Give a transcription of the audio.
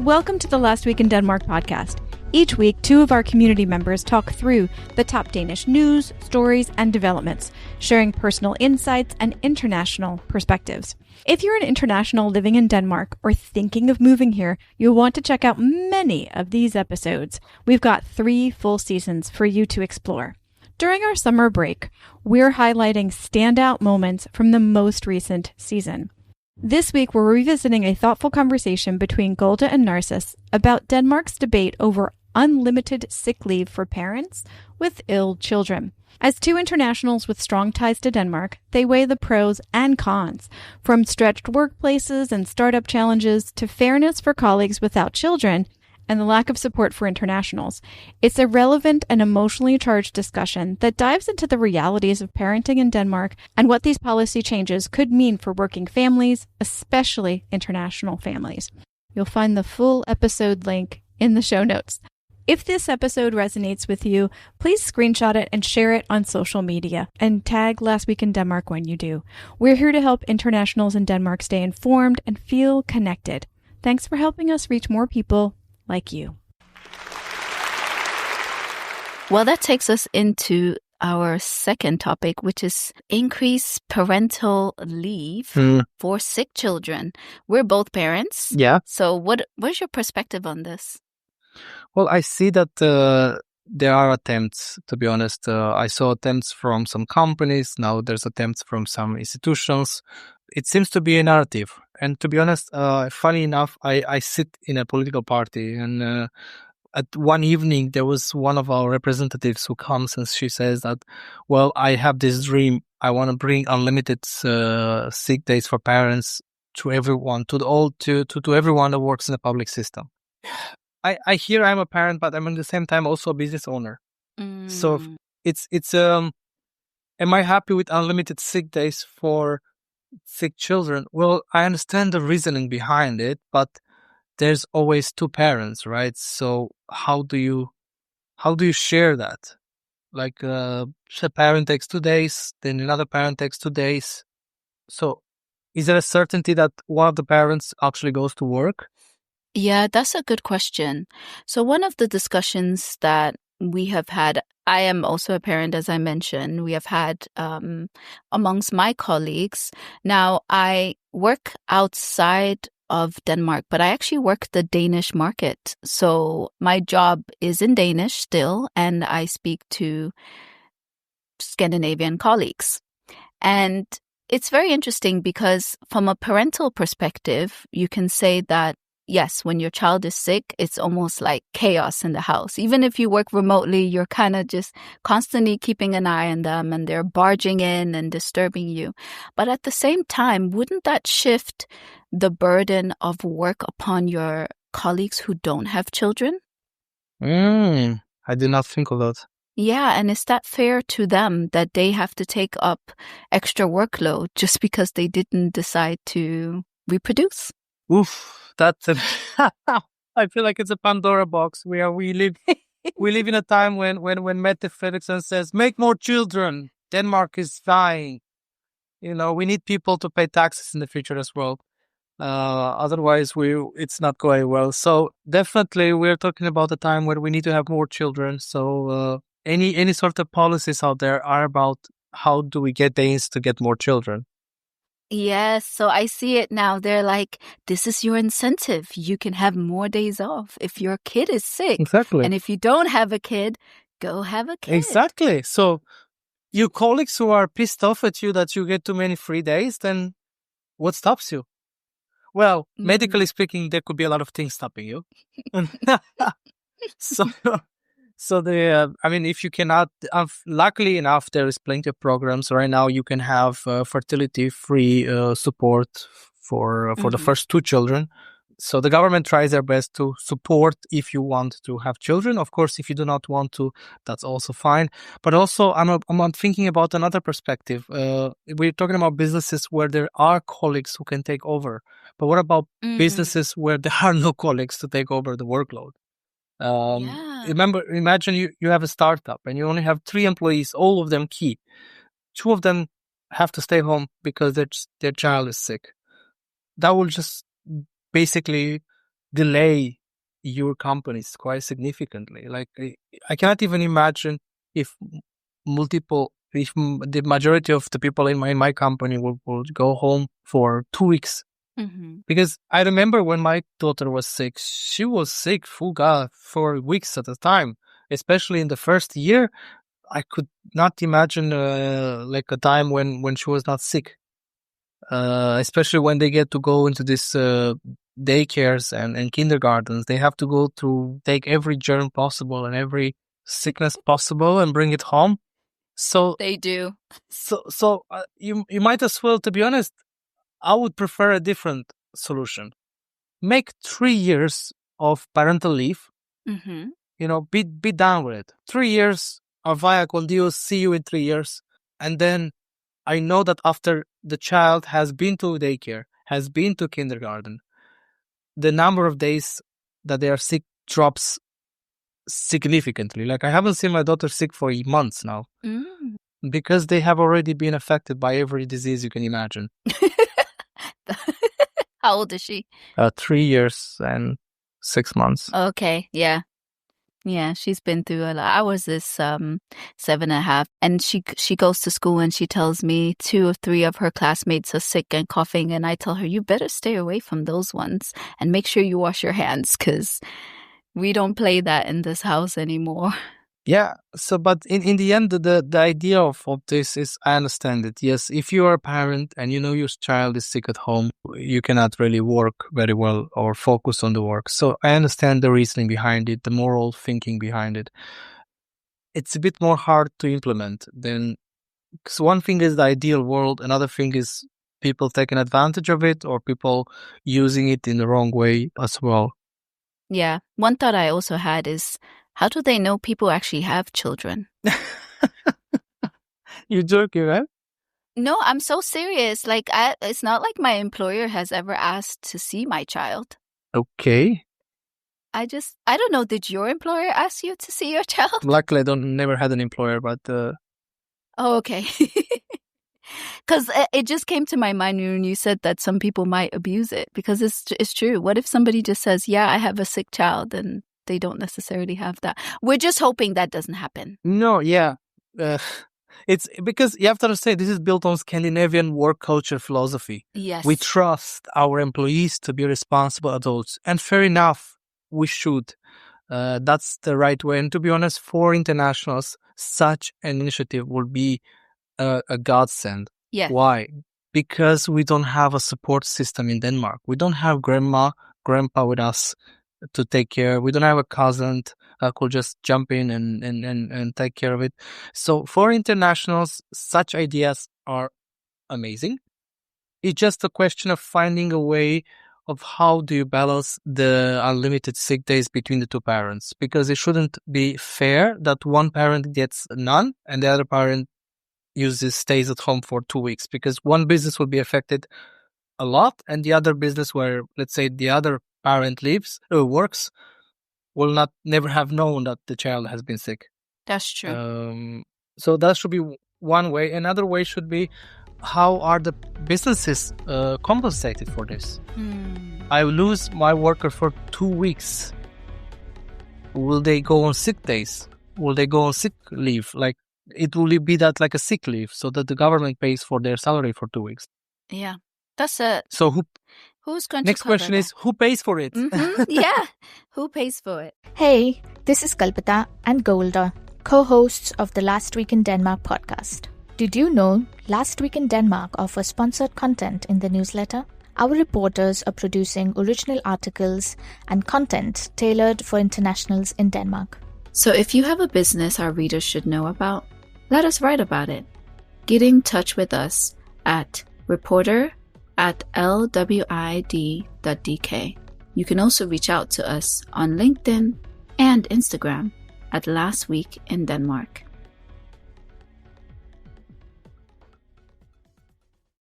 Welcome to the Last Week in Denmark podcast. Each week, two of our community members talk through the top Danish news, stories, and developments, sharing personal insights and international perspectives. If you're an international living in Denmark or thinking of moving here, you'll want to check out many of these episodes. We've got 3 full seasons for you to explore. During our summer break, we're highlighting standout moments from the most recent season. This week, we're revisiting a thoughtful conversation between Golda and Narcis about Denmark's debate over unlimited sick leave for parents with ill children. As two internationals with strong ties to Denmark, they weigh the pros and cons, from stretched workplaces and startup challenges to fairness for colleagues without children and the lack of support for internationals. It's a relevant and emotionally charged discussion that dives into the realities of parenting in Denmark and what these policy changes could mean for working families, especially international families. You'll find the full episode link in the show notes. If this episode resonates with you, please screenshot it and share it on social media and tag Last Week in Denmark when you do. We're here to help internationals in Denmark stay informed and feel connected. Thanks for helping us reach more people like you. Well, that takes us into our second topic, which is increased parental leave for sick children. We're both parents. Yeah. So what's your perspective on this? Well, I see that there are attempts, to be honest. I saw attempts from some companies. Now there's attempts from some institutions. It seems to be a narrative. And to be honest, funny enough, I sit in a political party. And at one evening, there was one of our representatives who comes and she says that, well, I have this dream. I want to bring unlimited sick days for parents to everyone, to everyone that works in the public system. I hear I'm a parent, but I'm at the same time also a business owner. So it's am I happy with unlimited sick days for sick children? Well, I understand the reasoning behind it, but there's always 2 parents, right? So how do you share that? Like a parent takes 2 days, then another parent takes 2 days. So is there a certainty that one of the parents actually goes to work? Yeah, that's a good question. So one of the discussions that we have had, I am also a parent, as I mentioned, we have had amongst my colleagues. Now, I work outside of Denmark, but I actually work the Danish market. So my job is in Danish still, and I speak to Scandinavian colleagues. And it's very interesting because from a parental perspective, you can say that yes, when your child is sick, it's almost like chaos in the house. Even if you work remotely, you're kind of just constantly keeping an eye on them and they're barging in and disturbing you. But at the same time, wouldn't that shift the burden of work upon your colleagues who don't have children? I did not think of that. Yeah, and is that fair to them that they have to take up extra workload just because they didn't decide to reproduce? Oof, that's I feel like it's a Pandora box where we live in a time when Mette Frederiksen says, make more children. Denmark is dying. We need people to pay taxes in the future as well. Otherwise it's not going well. So definitely we're talking about a time where we need to have more children. So any sort of policies out there are about how do we get Danes to get more children. Yes, so I see it now. They're like, this is your incentive. You can have more days off if your kid is sick. Exactly. And if you don't have a kid, go have a kid. Exactly. So your colleagues who are pissed off at you that you get too many free days, then what stops you? Well, medically speaking, there could be a lot of things stopping you. So if you cannot, luckily enough, there is plenty of programs right now. You can have fertility-free support for the first 2 children. So the government tries their best to support if you want to have children. Of course, if you do not want to, that's also fine. But also, I'm thinking about another perspective. We're talking about businesses where there are colleagues who can take over. But what about businesses where there are no colleagues to take over the workload? Imagine you have a startup and you only have 3 employees, all of them key. 2 of them have to stay home because their child is sick. That will just basically delay your companies quite significantly. Like, I cannot even imagine if the majority of the people in my company will go home for 2 weeks. Mm-hmm. Because I remember when my daughter was sick, she was sick, for weeks at a time. Especially in the first year, I could not imagine like a time when she was not sick. Especially when they get to go into this daycares and kindergartens, they have to go to take every germ possible and every sickness possible and bring it home. So They do. So you might as well, to be honest, I would prefer a different solution. Make 3 years of parental leave. Mm-hmm. Be done with it. 3 years of via con Dios, see you in 3 years. And then I know that after the child has been to daycare, has been to kindergarten, the number of days that they are sick drops significantly. Like, I haven't seen my daughter sick for months now. Because they have already been affected by every disease you can imagine. How old is she? 3 years and 6 months. Okay, yeah. Yeah, she's been through a lot. I was this 7.5, and she goes to school and she tells me 2 or 3 of her classmates are sick and coughing, and I tell her, you better stay away from those ones and make sure you wash your hands, because we don't play that in this house anymore. Yeah. So, but in the end, the idea of this is, I understand it. Yes, if you are a parent and you know your child is sick at home, you cannot really work very well or focus on the work. So I understand the reasoning behind it, the moral thinking behind it. It's a bit more hard to implement than, because one thing is the ideal world, another thing is people taking advantage of it or people using it in the wrong way as well. Yeah. One thought I also had is, how do they know people actually have children? You're joking, right? No, I'm so serious. Like, it's not like my employer has ever asked to see my child. Okay. I don't know. Did your employer ask you to see your child? Luckily, I never had an employer, but... Oh, okay. Because it just came to my mind when you said that some people might abuse it, because it's true. What if somebody just says, yeah, I have a sick child, and they don't necessarily have that? We're just hoping that doesn't happen. No, yeah. It's because you have to understand, this is built on Scandinavian work culture philosophy. Yes. We trust our employees to be responsible adults. And fair enough, we should. That's the right way. And to be honest, for internationals, such an initiative would be a godsend. Yeah. Why? Because we don't have a support system in Denmark. We don't have grandpa with us to take care. We don't have a cousin who could just jump in and take care of it. So for internationals, such ideas are amazing. It's just a question of finding a way of how do you balance the unlimited sick days between the two parents, because it shouldn't be fair that one parent gets none and the other parent stays at home for 2 weeks, because one business will be affected a lot and the other business, where let's say the other parent works, will never have known that the child has been sick. That's true. So that should be one way. Another way should be, how are the businesses compensated for this? I lose my worker for 2 weeks. Will they go on sick days? Will they go on sick leave? Like, it will be that like a sick leave, so that the government pays for their salary for 2 weeks. Yeah, that's it. So who's going next to cover question that? is, who pays for it? Yeah, who pays for it? Hey, this is Kalpita and Golda, co-hosts of the Last Week in Denmark podcast. Did you know Last Week in Denmark offers sponsored content in the newsletter? Our reporters are producing original articles and content tailored for internationals in Denmark. So if you have a business our readers should know about, let us write about it. Get in touch with us at reporter@lwid.dk. You can also reach out to us on LinkedIn and Instagram at Last Week in Denmark.